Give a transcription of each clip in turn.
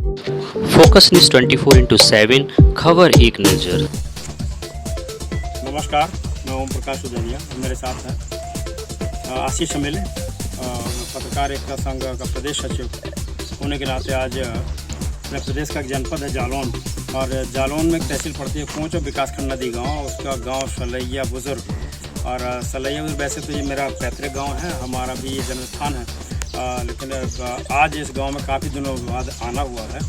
Focus news 24/7 खबर एक नज़र। नमस्कार, मैं ओम प्रकाश उदनिया, मेरे साथ हैं आशीष शमेले, पत्रकार एकता संघ का प्रदेश सचिव होने के नाते आज अपने प्रदेश का एक जनपद है जालौन, और जालौन में एक तहसील पड़ती है कोंच और विकासखंड नदी गांव, उसका गांव सलैया बुजुर्ग। और सलैया बुजुर्ग वैसे तो ये मेरा पैतृक गांव है, हमारा भी ये जन्म स्थान है, लेकिन आज इस गांव में काफ़ी दिनों बाद आना हुआ है।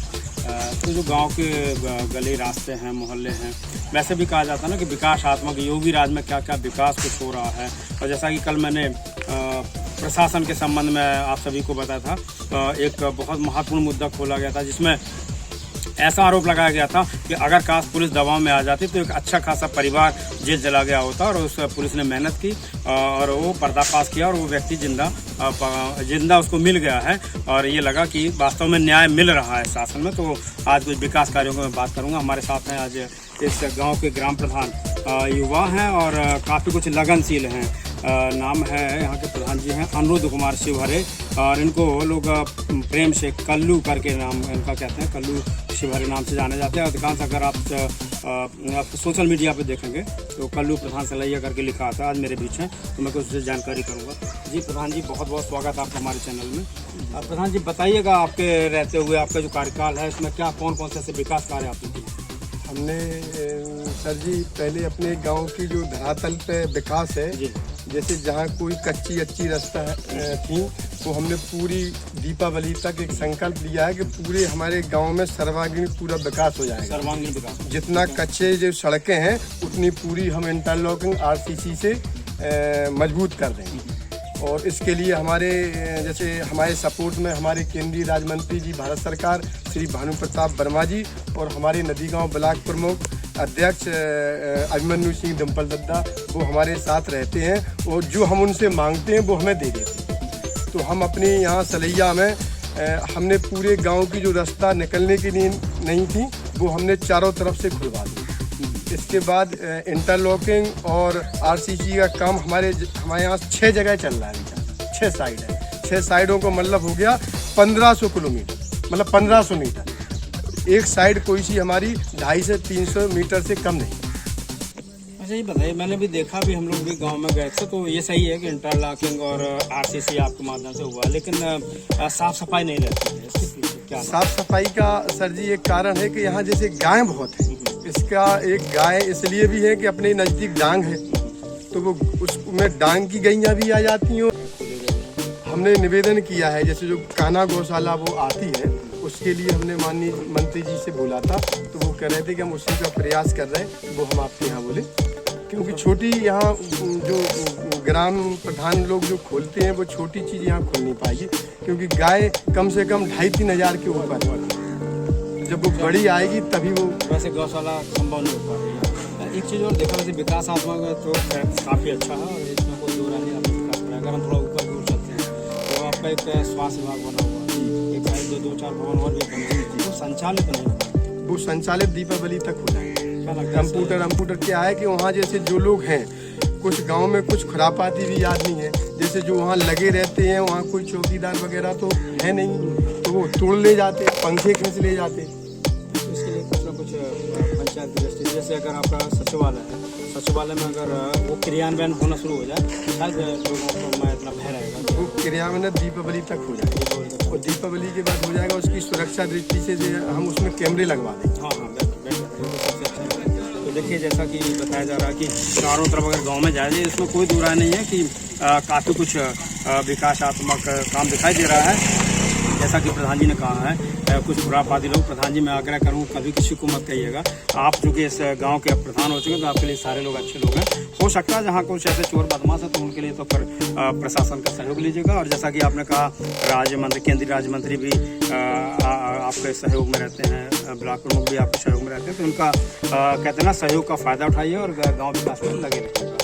तो जो गांव के गली रास्ते हैं, मोहल्ले हैं, वैसे भी कहा जाता है ना कि विकासात्मक योगी राज में क्या क्या विकास कुछ हो रहा है। और जैसा कि कल मैंने प्रशासन के संबंध में आप सभी को बताया था, एक बहुत महत्वपूर्ण मुद्दा खोला गया था, जिसमें ऐसा आरोप लगाया गया था कि अगर काश पुलिस दबाव में आ जाती तो एक अच्छा खासा परिवार जेल चला गया होता, और उस पुलिस ने मेहनत की और वो पर्दाफाश किया और वो व्यक्ति जिंदा उसको मिल गया है, और ये लगा कि वास्तव में न्याय मिल रहा है शासन में। तो आज कुछ विकास कार्यों को मैं बात करूंगा। हमारे साथ हैं आज इस गांव के ग्राम प्रधान युवा हैं और काफ़ी कुछ लगनशील हैं। नाम है यहाँ के प्रधान जी हैं अनुरुद्ध कुमार शिवहरे, और इनको लोग प्रेम से कल्लू करके नाम इनका कहते हैं, कल्लू शिवहरे नाम से जाने जाते हैं। अधिकांश अगर आप सोशल मीडिया पे देखेंगे तो कल्लू प्रधान सलैया करके लिखा आता है। आज मेरे बीच हैं तो मैं कुछ उससे जानकारी करूँगा। जी प्रधान जी, बहुत बहुत स्वागत है आपका हमारे चैनल में। प्रधान जी बताइएगा, आपके रहते हुए आपका जो कार्यकाल है इसमें क्या कौन कौन से ऐसे विकास कार्य आपने किए? हमने सर जी पहले अपने गांव की जो धरातल पे विकास है, जैसे जहाँ कोई कच्ची अच्छी रास्ता थी, तो हमने पूरी दीपावली तक एक संकल्प लिया है कि पूरे हमारे गांव में सर्वांगीण पूरा विकास हो जाएगा। सर्वांगीण विकास, जितना कच्चे जो सड़कें हैं उतनी पूरी हम इंटरलॉकिंग आरसीसी से मजबूत कर देंगे। और इसके लिए हमारे जैसे हमारे सपोर्ट में हमारे केंद्रीय राज्य मंत्री जी भारत सरकार श्री भानु प्रताप वर्मा जी, और हमारे नदी गांव ब्लॉक प्रमुख अध्यक्ष अभिमन्यु सिंह डिम्पल दद्दा, वो हमारे साथ रहते हैं, और जो हम उनसे मांगते हैं वो हमें दे देते हैं। तो हम अपने यहाँ सलैया में हमने पूरे गांव की जो रास्ता निकलने की नहीं थी वो हमने चारों तरफ से खुलवा दी। इसके बाद इंटरलॉकिंग और आरसीसी का काम हमारे यहाँ 6 जगह चल रहा है। 6 साइड है, 6 साइडों को मतलब हो गया 1500 किलोमीटर, मतलब 1500 मीटर। एक साइड कोई सी हमारी 250 से 300 मीटर से कम नहीं। अच्छा ये बताइए, मैंने भी देखा भी, हम लोग भी गांव में गए थे, तो ये सही है कि इंटरलॉकिंग और आरसीसी आपके माध्यम से हुआ, लेकिन साफ सफाई नहीं रहती है। क्या साफ सफाई का सर जी एक कारण है कि यहाँ जैसे गाय बहुत है, इसका एक गाय इसलिए भी है कि अपने नज़दीक डांग है, तो वो उसमें डांग की गैयाँ भी आ जाती हैं। हमने निवेदन किया है, जैसे जो कान्हा गौशाला वो आती है, उसके लिए हमने माननीय मंत्री जी से बोला था, तो वो कह रहे थे कि हम उसी का प्रयास कर रहे हैं, वो हम आपके यहाँ बोले। क्योंकि छोटी यहाँ जो ग्राम प्रधान लोग जो खोलते हैं वो छोटी चीज़ यहाँ खोल नहीं पाएगी, क्योंकि गाय कम से कम 2,500-3 हज़ार के ऊपर है। जब वो बड़ी आएगी तभी वो वैसे गौशाला संभव नहीं हो पाएगी। एक चीज़ और देखा, वैसे विकासात्मक तो काफ़ी अच्छा है, और इसमें कोई दो रानी आपने विकास कराया। अगर हम थोड़ा ऊपर दूर चलते हैं तो आपका एक स्वास्थ्य विभाग बना हुआ है, एक साइड 2-4 भवन और भी बने हैं, वो संचालित नहीं, वो संचालित दीपावली तक हो जाएगा। कंप्यूटर क्या है कि वहाँ जैसे जो लोग हैं, कुछ गांव में कुछ खुरापाती भी आदमी हैं, जैसे जो वहाँ लगे रहते हैं, वहाँ कोई चौकीदार वगैरह तो है नहीं, तो वो तोड़ ले जाते, पंखे खींच ले जाते। इसके लिए कुछ ना कुछ पंचायत की दृष्टि, जैसे अगर आपका सचिवालय है, सचिवालय में अगर वो क्रियान्वयन होना शुरू हो जाए, शायद लोगों को मैं इतना भय रहेगा। वो क्रियान्वयन दीपावली तक हो जाएगा, और दीपावली के बाद हो जाएगा। उसकी सुरक्षा दृष्टि से हम उसमें कैमरे लगवा देंगे। हाँ, सबसे अच्छा है। तो देखिए, जैसा कि बताया जा रहा है कि चारों तरफ अगर गांव में जाए, इसमें कोई दूर नहीं है कि काफ़ी कुछ विकासात्मक काम दिखाई दे रहा है। जैसा कि प्रधान जी ने कहा है, कुछ खुरापाती लोग, प्रधान जी मैं आग्रह करूँ कभी किसी को मत कहिएगा। आप चूँकि इस गांव के प्रधान हो चुके हैं तो आपके लिए सारे लोग अच्छे लोग हैं। हो सकता है जहाँ कुछ ऐसे चोर बदमाश है तो उनके लिए तो फिर प्रशासन का सहयोग लीजिएगा। और जैसा कि आपने कहा, केंद्रीय राज्य मंत्री भी आपके सहयोग में रहते हैं, ब्लॉक प्रमुख भी आपके सहयोग में रहते हैं, तो उनका कहते हैं ना सहयोग का फ़ायदा उठाइए और गाँव विकास में लगे रहिएगा।